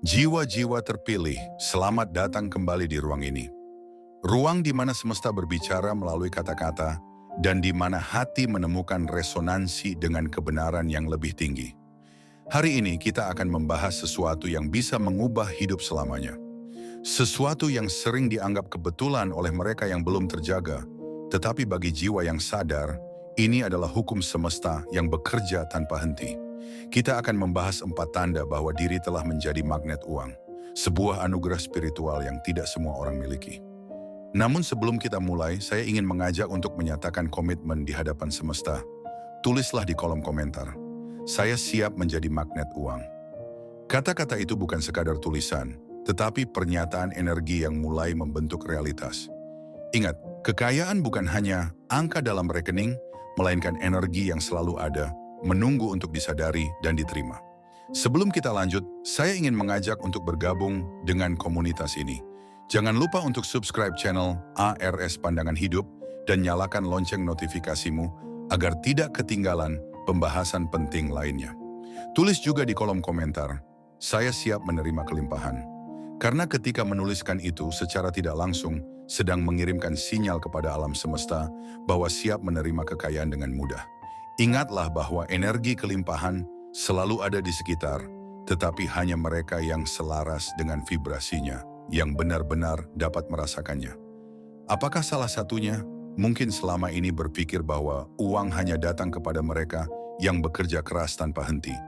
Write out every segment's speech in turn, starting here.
Jiwa-jiwa terpilih, selamat datang kembali di ruang ini. Ruang di mana semesta berbicara melalui kata-kata dan di mana hati menemukan resonansi dengan kebenaran yang lebih tinggi. Hari ini kita akan membahas sesuatu yang bisa mengubah hidup selamanya. Sesuatu yang sering dianggap kebetulan oleh mereka yang belum terjaga, tetapi bagi jiwa yang sadar, ini adalah hukum semesta yang bekerja tanpa henti. Kita akan membahas 4 tanda bahwa diri telah menjadi magnet uang, sebuah anugerah spiritual yang tidak semua orang miliki. Namun sebelum kita mulai, saya ingin mengajak untuk menyatakan komitmen di hadapan semesta. Tulislah di kolom komentar, saya siap menjadi magnet uang. Kata-kata itu bukan sekadar tulisan, tetapi pernyataan energi yang mulai membentuk realitas. Ingat, kekayaan bukan hanya angka dalam rekening, melainkan energi yang selalu ada, menunggu untuk disadari dan diterima. Sebelum kita lanjut, saya ingin mengajak untuk bergabung dengan komunitas ini. Jangan lupa untuk subscribe channel ARS Pandangan Hidup dan nyalakan lonceng notifikasimu agar tidak ketinggalan pembahasan penting lainnya. Tulis juga di kolom komentar, saya siap menerima kelimpahan. Karena ketika menuliskan itu secara tidak langsung, sedang mengirimkan sinyal kepada alam semesta bahwa siap menerima kekayaan dengan mudah. Ingatlah bahwa energi kelimpahan selalu ada di sekitar, tetapi hanya mereka yang selaras dengan vibrasinya, yang benar-benar dapat merasakannya. Apakah salah satunya? Mungkin selama ini berpikir bahwa uang hanya datang kepada mereka yang bekerja keras tanpa henti.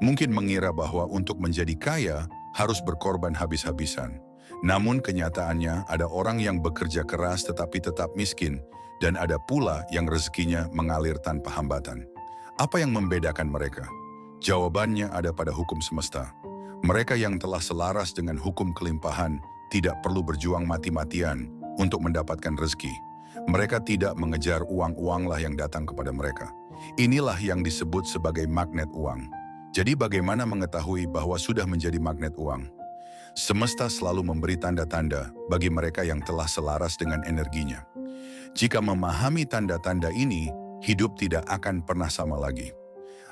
Mungkin mengira bahwa untuk menjadi kaya harus berkorban habis-habisan. Namun kenyataannya ada orang yang bekerja keras tetapi tetap miskin, dan ada pula yang rezekinya mengalir tanpa hambatan. Apa yang membedakan mereka? Jawabannya ada pada hukum semesta. Mereka yang telah selaras dengan hukum kelimpahan tidak perlu berjuang mati-matian untuk mendapatkan rezeki. Mereka tidak mengejar uang-uanglah yang datang kepada mereka. Inilah yang disebut sebagai magnet uang. Jadi bagaimana mengetahui bahwa sudah menjadi magnet uang? Semesta selalu memberi tanda-tanda bagi mereka yang telah selaras dengan energinya. Jika memahami tanda-tanda ini, hidup tidak akan pernah sama lagi.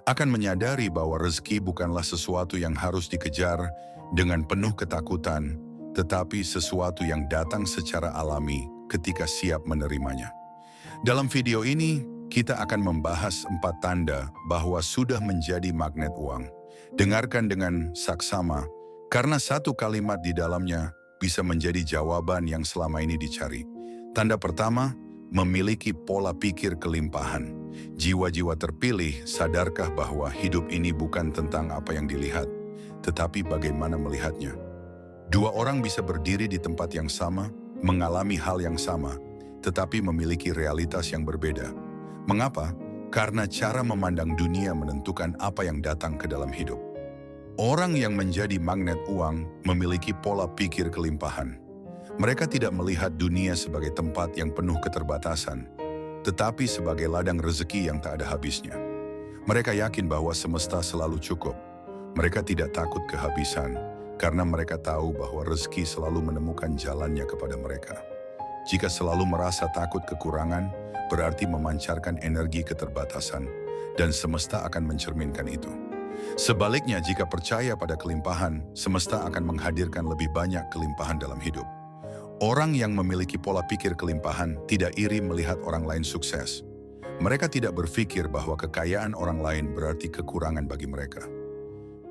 Akan menyadari bahwa rezeki bukanlah sesuatu yang harus dikejar dengan penuh ketakutan, tetapi sesuatu yang datang secara alami ketika siap menerimanya. Dalam video ini, kita akan membahas 4 tanda bahwa sudah menjadi magnet uang. Dengarkan dengan saksama, karena satu kalimat di dalamnya bisa menjadi jawaban yang selama ini dicari. Tanda pertama, memiliki pola pikir kelimpahan. Jiwa-jiwa terpilih, sadarkah bahwa hidup ini bukan tentang apa yang dilihat, tetapi bagaimana melihatnya. 2 orang bisa berdiri di tempat yang sama, mengalami hal yang sama, tetapi memiliki realitas yang berbeda. Mengapa? Karena cara memandang dunia menentukan apa yang datang ke dalam hidup. Orang yang menjadi magnet uang memiliki pola pikir kelimpahan. Mereka tidak melihat dunia sebagai tempat yang penuh keterbatasan, tetapi sebagai ladang rezeki yang tak ada habisnya. Mereka yakin bahwa semesta selalu cukup. Mereka tidak takut kehabisan, karena mereka tahu bahwa rezeki selalu menemukan jalannya kepada mereka. Jika selalu merasa takut kekurangan, berarti memancarkan energi keterbatasan, dan semesta akan mencerminkan itu. Sebaliknya, jika percaya pada kelimpahan, semesta akan menghadirkan lebih banyak kelimpahan dalam hidup. Orang yang memiliki pola pikir kelimpahan tidak iri melihat orang lain sukses. Mereka tidak berpikir bahwa kekayaan orang lain berarti kekurangan bagi mereka.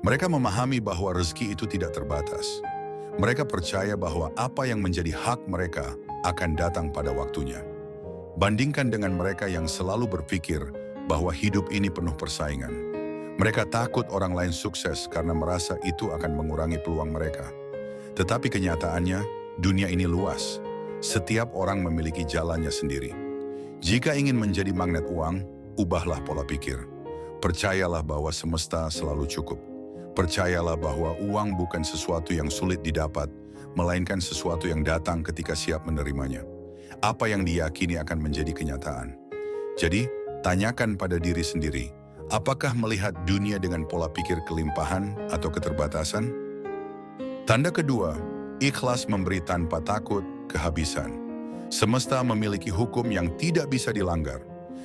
Mereka memahami bahwa rezeki itu tidak terbatas. Mereka percaya bahwa apa yang menjadi hak mereka akan datang pada waktunya. Bandingkan dengan mereka yang selalu berpikir bahwa hidup ini penuh persaingan. Mereka takut orang lain sukses karena merasa itu akan mengurangi peluang mereka. Tetapi kenyataannya, dunia ini luas. Setiap orang memiliki jalannya sendiri. Jika ingin menjadi magnet uang, ubahlah pola pikir. Percayalah bahwa semesta selalu cukup. Percayalah bahwa uang bukan sesuatu yang sulit didapat, melainkan sesuatu yang datang ketika siap menerimanya. Apa yang diyakini akan menjadi kenyataan. Jadi, tanyakan pada diri sendiri, apakah melihat dunia dengan pola pikir kelimpahan atau keterbatasan? Tanda kedua, ikhlas memberi tanpa takut kehabisan. Semesta memiliki hukum yang tidak bisa dilanggar.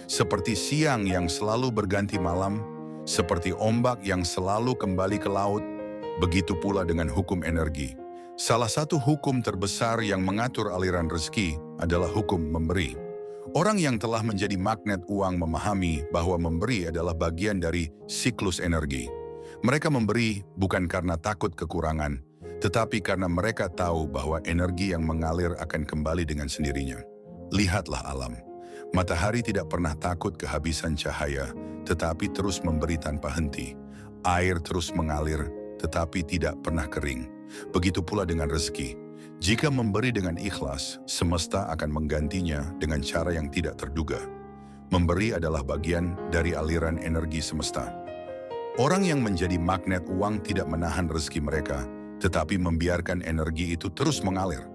Seperti siang yang selalu berganti malam, seperti ombak yang selalu kembali ke laut, Begitu pula dengan hukum energi. Salah satu hukum terbesar yang mengatur aliran rezeki adalah hukum memberi. Orang yang telah menjadi magnet uang memahami bahwa memberi adalah bagian dari siklus energi. Mereka memberi bukan karena takut kekurangan, tetapi karena mereka tahu bahwa energi yang mengalir akan kembali dengan sendirinya. Lihatlah alam. Matahari tidak pernah takut kehabisan cahaya, tetapi terus memberi tanpa henti. Air terus mengalir, tetapi tidak pernah kering. Begitu pula dengan rezeki. Jika memberi dengan ikhlas, semesta akan menggantinya dengan cara yang tidak terduga. Memberi adalah bagian dari aliran energi semesta. Orang yang menjadi magnet uang tidak menahan rezeki mereka, tetapi membiarkan energi itu terus mengalir.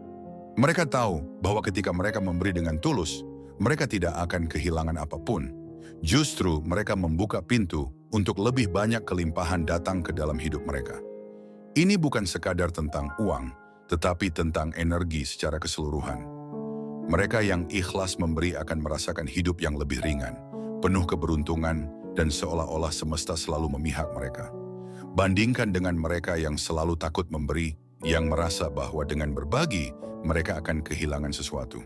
Mereka tahu bahwa ketika mereka memberi dengan tulus, mereka tidak akan kehilangan apapun. Justru mereka membuka pintu untuk lebih banyak kelimpahan datang ke dalam hidup mereka. Ini bukan sekadar tentang uang, tetapi tentang energi secara keseluruhan. Mereka yang ikhlas memberi akan merasakan hidup yang lebih ringan, penuh keberuntungan, dan seolah-olah semesta selalu memihak mereka. Bandingkan dengan mereka yang selalu takut memberi, yang merasa bahwa dengan berbagi, mereka akan kehilangan sesuatu.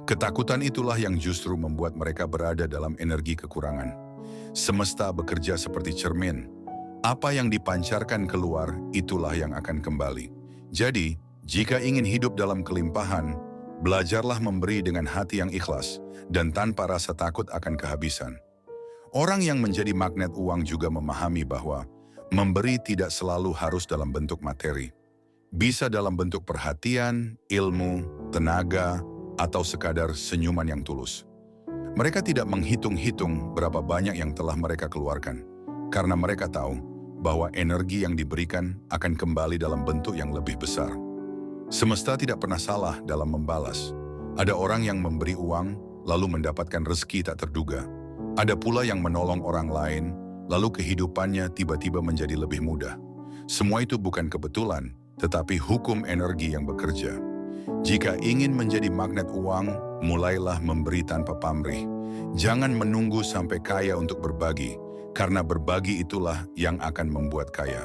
Ketakutan itulah yang justru membuat mereka berada dalam energi kekurangan. Semesta bekerja seperti cermin. Apa yang dipancarkan keluar, itulah yang akan kembali. Jadi, jika ingin hidup dalam kelimpahan, belajarlah memberi dengan hati yang ikhlas dan tanpa rasa takut akan kehabisan. Orang yang menjadi magnet uang juga memahami bahwa memberi tidak selalu harus dalam bentuk materi. Bisa dalam bentuk perhatian, ilmu, tenaga, atau sekadar senyuman yang tulus. Mereka tidak menghitung-hitung berapa banyak yang telah mereka keluarkan, karena mereka tahu bahwa energi yang diberikan akan kembali dalam bentuk yang lebih besar. Semesta tidak pernah salah dalam membalas. Ada orang yang memberi uang, lalu mendapatkan rezeki tak terduga. Ada pula yang menolong orang lain, lalu kehidupannya tiba-tiba menjadi lebih mudah. Semua itu bukan kebetulan, tetapi hukum energi yang bekerja. Jika ingin menjadi magnet uang, mulailah memberi tanpa pamrih. Jangan menunggu sampai kaya untuk berbagi, karena berbagi itulah yang akan membuat kaya.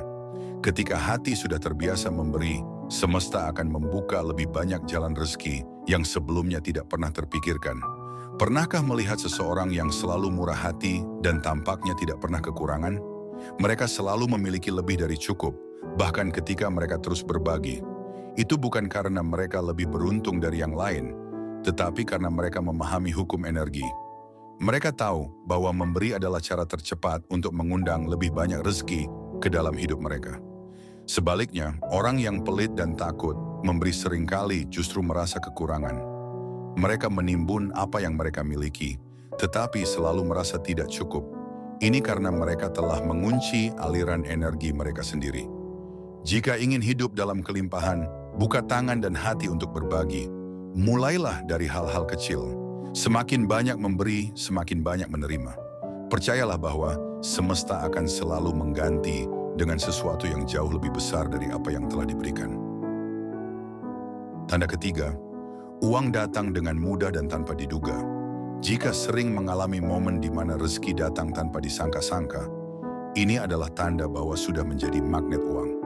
Ketika hati sudah terbiasa memberi, semesta akan membuka lebih banyak jalan rezeki yang sebelumnya tidak pernah terpikirkan. Pernahkah melihat seseorang yang selalu murah hati dan tampaknya tidak pernah kekurangan? Mereka selalu memiliki lebih dari cukup, bahkan ketika mereka terus berbagi. Itu bukan karena mereka lebih beruntung dari yang lain, tetapi karena mereka memahami hukum energi. Mereka tahu bahwa memberi adalah cara tercepat untuk mengundang lebih banyak rezeki ke dalam hidup mereka. Sebaliknya, orang yang pelit dan takut memberi seringkali justru merasa kekurangan. Mereka menimbun apa yang mereka miliki, tetapi selalu merasa tidak cukup. Ini karena mereka telah mengunci aliran energi mereka sendiri. Jika ingin hidup dalam kelimpahan, buka tangan dan hati untuk berbagi. Mulailah dari hal-hal kecil. Semakin banyak memberi, semakin banyak menerima. Percayalah bahwa semesta akan selalu mengganti dengan sesuatu yang jauh lebih besar dari apa yang telah diberikan. Tanda ketiga, uang datang dengan mudah dan tanpa diduga. Jika sering mengalami momen di mana rezeki datang tanpa disangka-sangka, ini adalah tanda bahwa sudah menjadi magnet uang.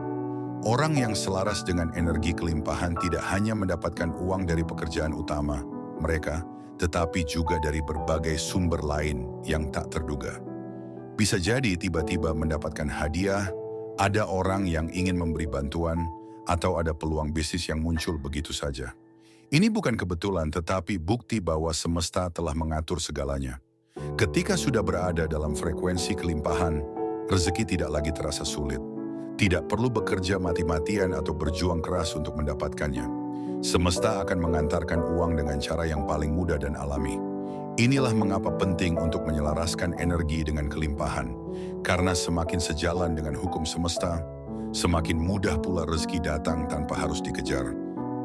Orang yang selaras dengan energi kelimpahan tidak hanya mendapatkan uang dari pekerjaan utama mereka, tetapi juga dari berbagai sumber lain yang tak terduga. Bisa jadi tiba-tiba mendapatkan hadiah, ada orang yang ingin memberi bantuan, atau ada peluang bisnis yang muncul begitu saja. Ini bukan kebetulan, tetapi bukti bahwa semesta telah mengatur segalanya. Ketika sudah berada dalam frekuensi kelimpahan, rezeki tidak lagi terasa sulit. Tidak perlu bekerja mati-matian atau berjuang keras untuk mendapatkannya. Semesta akan mengantarkan uang dengan cara yang paling mudah dan alami. Inilah mengapa penting untuk menyelaraskan energi dengan kelimpahan. Karena semakin sejalan dengan hukum semesta, semakin mudah pula rezeki datang tanpa harus dikejar.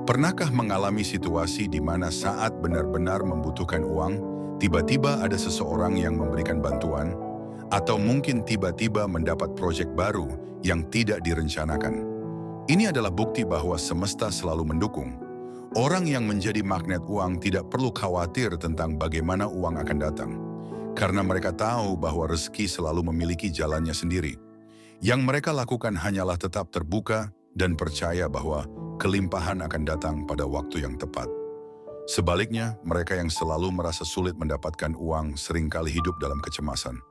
Pernahkah mengalami situasi di mana saat benar-benar membutuhkan uang, tiba-tiba ada seseorang yang memberikan bantuan? Atau mungkin tiba-tiba mendapat proyek baru yang tidak direncanakan? Ini adalah bukti bahwa semesta selalu mendukung. Orang yang menjadi magnet uang tidak perlu khawatir tentang bagaimana uang akan datang, karena mereka tahu bahwa rezeki selalu memiliki jalannya sendiri. Yang mereka lakukan hanyalah tetap terbuka dan percaya bahwa kelimpahan akan datang pada waktu yang tepat. Sebaliknya, mereka yang selalu merasa sulit mendapatkan uang seringkali hidup dalam kecemasan.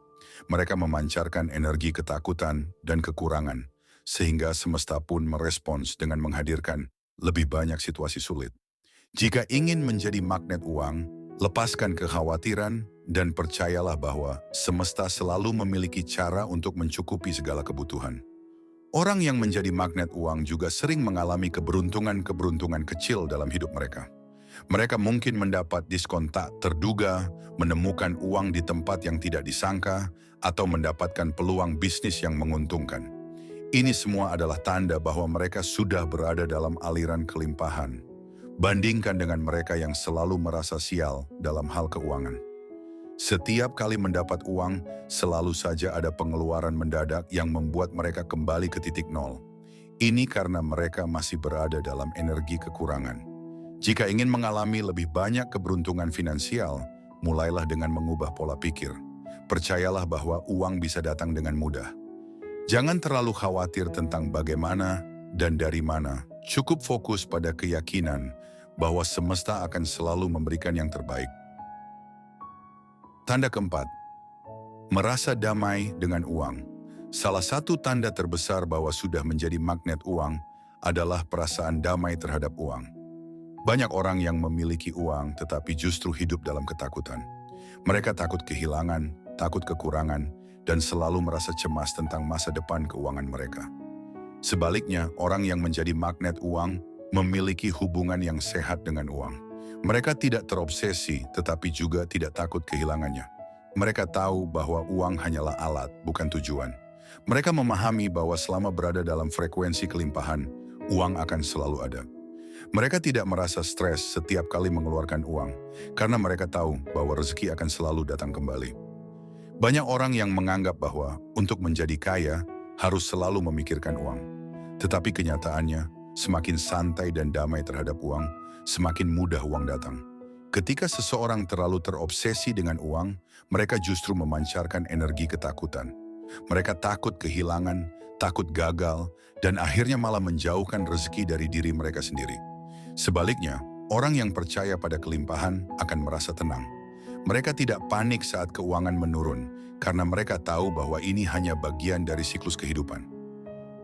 Mereka memancarkan energi ketakutan dan kekurangan, sehingga semesta pun merespons dengan menghadirkan lebih banyak situasi sulit. Jika ingin menjadi magnet uang, lepaskan kekhawatiran dan percayalah bahwa semesta selalu memiliki cara untuk mencukupi segala kebutuhan. Orang yang menjadi magnet uang juga sering mengalami keberuntungan-keberuntungan kecil dalam hidup mereka. Mereka mungkin mendapat diskon tak terduga, menemukan uang di tempat yang tidak disangka, atau mendapatkan peluang bisnis yang menguntungkan. Ini semua adalah tanda bahwa mereka sudah berada dalam aliran kelimpahan. Bandingkan dengan mereka yang selalu merasa sial dalam hal keuangan. Setiap kali mendapat uang, selalu saja ada pengeluaran mendadak yang membuat mereka kembali ke titik nol. Ini karena mereka masih berada dalam energi kekurangan. Jika ingin mengalami lebih banyak keberuntungan finansial, mulailah dengan mengubah pola pikir. Percayalah bahwa uang bisa datang dengan mudah. Jangan terlalu khawatir tentang bagaimana dan dari mana. Cukup fokus pada keyakinan bahwa semesta akan selalu memberikan yang terbaik. Tanda keempat, merasa damai dengan uang. Salah satu tanda terbesar bahwa sudah menjadi magnet uang adalah perasaan damai terhadap uang. Banyak orang yang memiliki uang tetapi justru hidup dalam ketakutan. Mereka takut kehilangan, takut kekurangan, dan selalu merasa cemas tentang masa depan keuangan mereka. Sebaliknya, orang yang menjadi magnet uang memiliki hubungan yang sehat dengan uang. Mereka tidak terobsesi tetapi juga tidak takut kehilangannya. Mereka tahu bahwa uang hanyalah alat, bukan tujuan. Mereka memahami bahwa selama berada dalam frekuensi kelimpahan, uang akan selalu ada. Mereka tidak merasa stres setiap kali mengeluarkan uang, karena mereka tahu bahwa rezeki akan selalu datang kembali. Banyak orang yang menganggap bahwa untuk menjadi kaya harus selalu memikirkan uang. Tetapi kenyataannya, semakin santai dan damai terhadap uang, semakin mudah uang datang. Ketika seseorang terlalu terobsesi dengan uang, mereka justru memancarkan energi ketakutan. Mereka takut kehilangan, takut gagal, dan akhirnya malah menjauhkan rezeki dari diri mereka sendiri. Sebaliknya, orang yang percaya pada kelimpahan akan merasa tenang. Mereka tidak panik saat keuangan menurun, karena mereka tahu bahwa ini hanya bagian dari siklus kehidupan.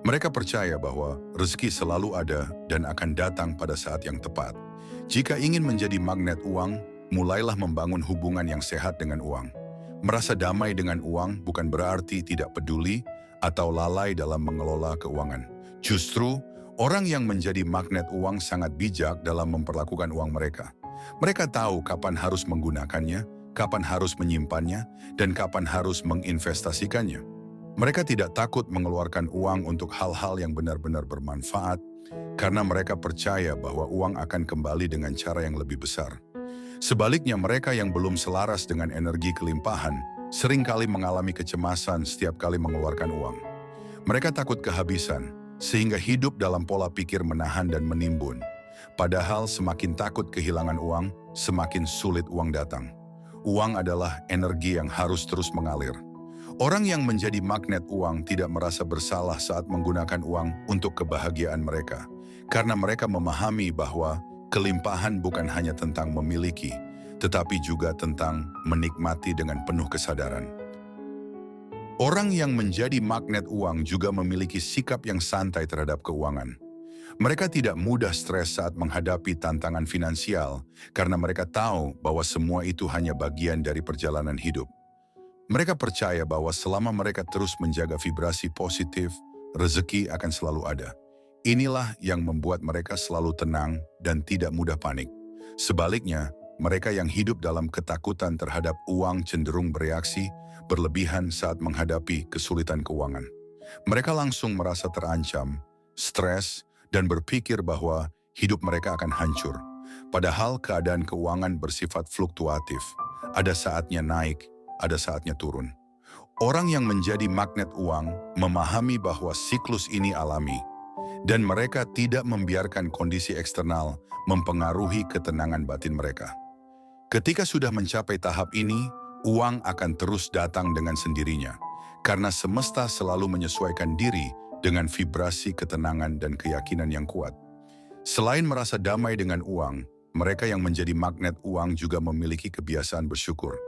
Mereka percaya bahwa rezeki selalu ada dan akan datang pada saat yang tepat. Jika ingin menjadi magnet uang, mulailah membangun hubungan yang sehat dengan uang. Merasa damai dengan uang bukan berarti tidak peduli atau lalai dalam mengelola keuangan. Justru, orang yang menjadi magnet uang sangat bijak dalam memperlakukan uang mereka. Mereka tahu kapan harus menggunakannya, kapan harus menyimpannya, dan kapan harus menginvestasikannya. Mereka tidak takut mengeluarkan uang untuk hal-hal yang benar-benar bermanfaat, karena mereka percaya bahwa uang akan kembali dengan cara yang lebih besar. Sebaliknya, mereka yang belum selaras dengan energi kelimpahan seringkali mengalami kecemasan setiap kali mengeluarkan uang. Mereka takut kehabisan, sehingga hidup dalam pola pikir menahan dan menimbun. Padahal semakin takut kehilangan uang, semakin sulit uang datang. Uang adalah energi yang harus terus mengalir. Orang yang menjadi magnet uang tidak merasa bersalah saat menggunakan uang untuk kebahagiaan mereka, karena mereka memahami bahwa kelimpahan bukan hanya tentang memiliki, tetapi juga tentang menikmati dengan penuh kesadaran. Orang yang menjadi magnet uang juga memiliki sikap yang santai terhadap keuangan. Mereka tidak mudah stres saat menghadapi tantangan finansial, karena mereka tahu bahwa semua itu hanya bagian dari perjalanan hidup. Mereka percaya bahwa selama mereka terus menjaga vibrasi positif, rezeki akan selalu ada. Inilah yang membuat mereka selalu tenang dan tidak mudah panik. Sebaliknya, mereka yang hidup dalam ketakutan terhadap uang cenderung bereaksi berlebihan saat menghadapi kesulitan keuangan. Mereka langsung merasa terancam, stres, dan berpikir bahwa hidup mereka akan hancur. Padahal keadaan keuangan bersifat fluktuatif. Ada saatnya naik, ada saatnya turun. Orang yang menjadi magnet uang memahami bahwa siklus ini alami, dan mereka tidak membiarkan kondisi eksternal mempengaruhi ketenangan batin mereka. Ketika sudah mencapai tahap ini, uang akan terus datang dengan sendirinya, Karena semesta selalu menyesuaikan diri dengan vibrasi ketenangan dan keyakinan yang kuat. Selain merasa damai dengan uang, mereka yang menjadi magnet uang juga memiliki kebiasaan bersyukur.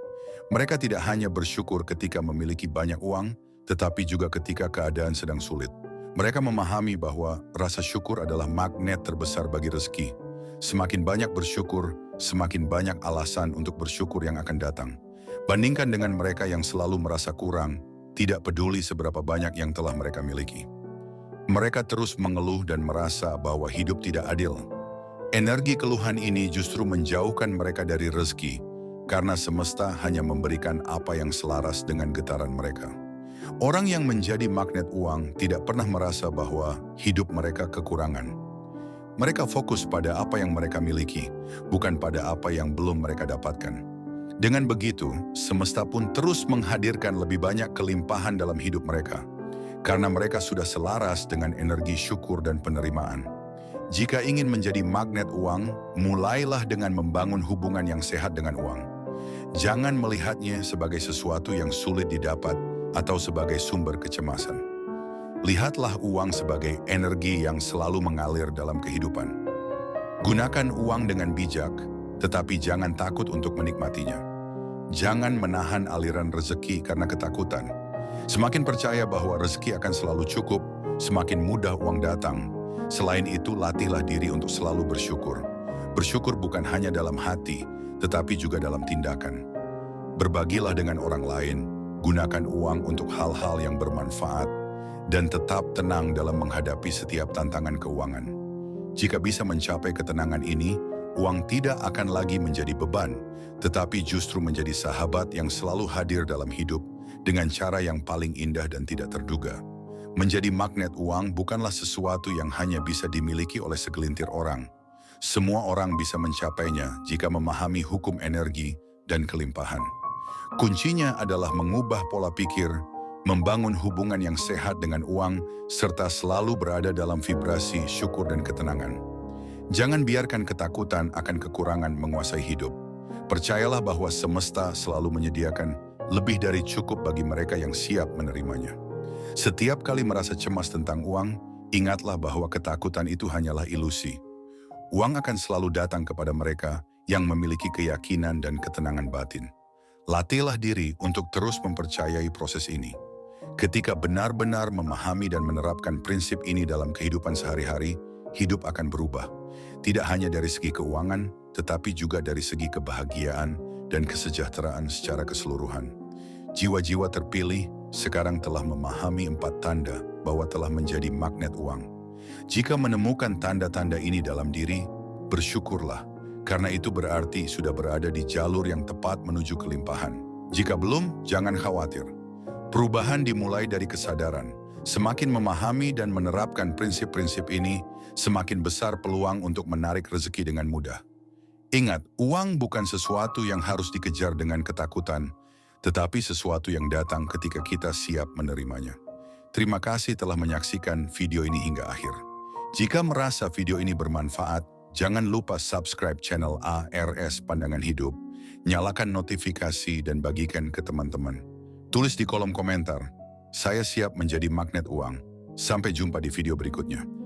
Mereka tidak hanya bersyukur ketika memiliki banyak uang, tetapi juga ketika keadaan sedang sulit. Mereka memahami bahwa rasa syukur adalah magnet terbesar bagi rezeki. Semakin banyak bersyukur, semakin banyak alasan untuk bersyukur yang akan datang. Bandingkan dengan mereka yang selalu merasa kurang, tidak peduli seberapa banyak yang telah mereka miliki. Mereka terus mengeluh dan merasa bahwa hidup tidak adil. Energi keluhan ini justru menjauhkan mereka dari rezeki, karena semesta hanya memberikan apa yang selaras dengan getaran mereka. Orang yang menjadi magnet uang tidak pernah merasa bahwa hidup mereka kekurangan. Mereka fokus pada apa yang mereka miliki, bukan pada apa yang belum mereka dapatkan. Dengan begitu, semesta pun terus menghadirkan lebih banyak kelimpahan dalam hidup mereka, karena mereka sudah selaras dengan energi syukur dan penerimaan. Jika ingin menjadi magnet uang, mulailah dengan membangun hubungan yang sehat dengan uang. Jangan melihatnya sebagai sesuatu yang sulit didapat atau sebagai sumber kecemasan. Lihatlah uang sebagai energi yang selalu mengalir dalam kehidupan. Gunakan uang dengan bijak, tetapi jangan takut untuk menikmatinya. Jangan menahan aliran rezeki karena ketakutan. Semakin percaya bahwa rezeki akan selalu cukup, semakin mudah uang datang. Selain itu, latihlah diri untuk selalu bersyukur. Bersyukur bukan hanya dalam hati, tetapi juga dalam tindakan. Berbagilah dengan orang lain, gunakan uang untuk hal-hal yang bermanfaat, dan tetap tenang dalam menghadapi setiap tantangan keuangan. Jika bisa mencapai ketenangan ini, uang tidak akan lagi menjadi beban, tetapi justru menjadi sahabat yang selalu hadir dalam hidup dengan cara yang paling indah dan tidak terduga. Menjadi magnet uang bukanlah sesuatu yang hanya bisa dimiliki oleh segelintir orang. Semua orang bisa mencapainya jika memahami hukum energi dan kelimpahan. Kuncinya adalah mengubah pola pikir, membangun hubungan yang sehat dengan uang, serta selalu berada dalam vibrasi syukur dan ketenangan. Jangan biarkan ketakutan akan kekurangan menguasai hidup. Percayalah bahwa semesta selalu menyediakan lebih dari cukup bagi mereka yang siap menerimanya. Setiap kali merasa cemas tentang uang, ingatlah bahwa ketakutan itu hanyalah ilusi. Uang akan selalu datang kepada mereka yang memiliki keyakinan dan ketenangan batin. Latihlah diri untuk terus mempercayai proses ini. Ketika benar-benar memahami dan menerapkan prinsip ini dalam kehidupan sehari-hari, hidup akan berubah. Tidak hanya dari segi keuangan, tetapi juga dari segi kebahagiaan dan kesejahteraan secara keseluruhan. Jiwa-jiwa terpilih sekarang telah memahami 4 tanda bahwa telah menjadi magnet uang. Jika menemukan tanda-tanda ini dalam diri, bersyukurlah, karena itu berarti sudah berada di jalur yang tepat menuju kelimpahan. Jika belum, jangan khawatir. Perubahan dimulai dari kesadaran. Semakin memahami dan menerapkan prinsip-prinsip ini, semakin besar peluang untuk menarik rezeki dengan mudah. Ingat, uang bukan sesuatu yang harus dikejar dengan ketakutan, tetapi sesuatu yang datang ketika kita siap menerimanya. Terima kasih telah menyaksikan video ini hingga akhir. Jika merasa video ini bermanfaat, jangan lupa subscribe channel ARS Pandangan Hidup, nyalakan notifikasi dan bagikan ke teman-teman. Tulis di kolom komentar, saya siap menjadi magnet uang. Sampai jumpa di video berikutnya.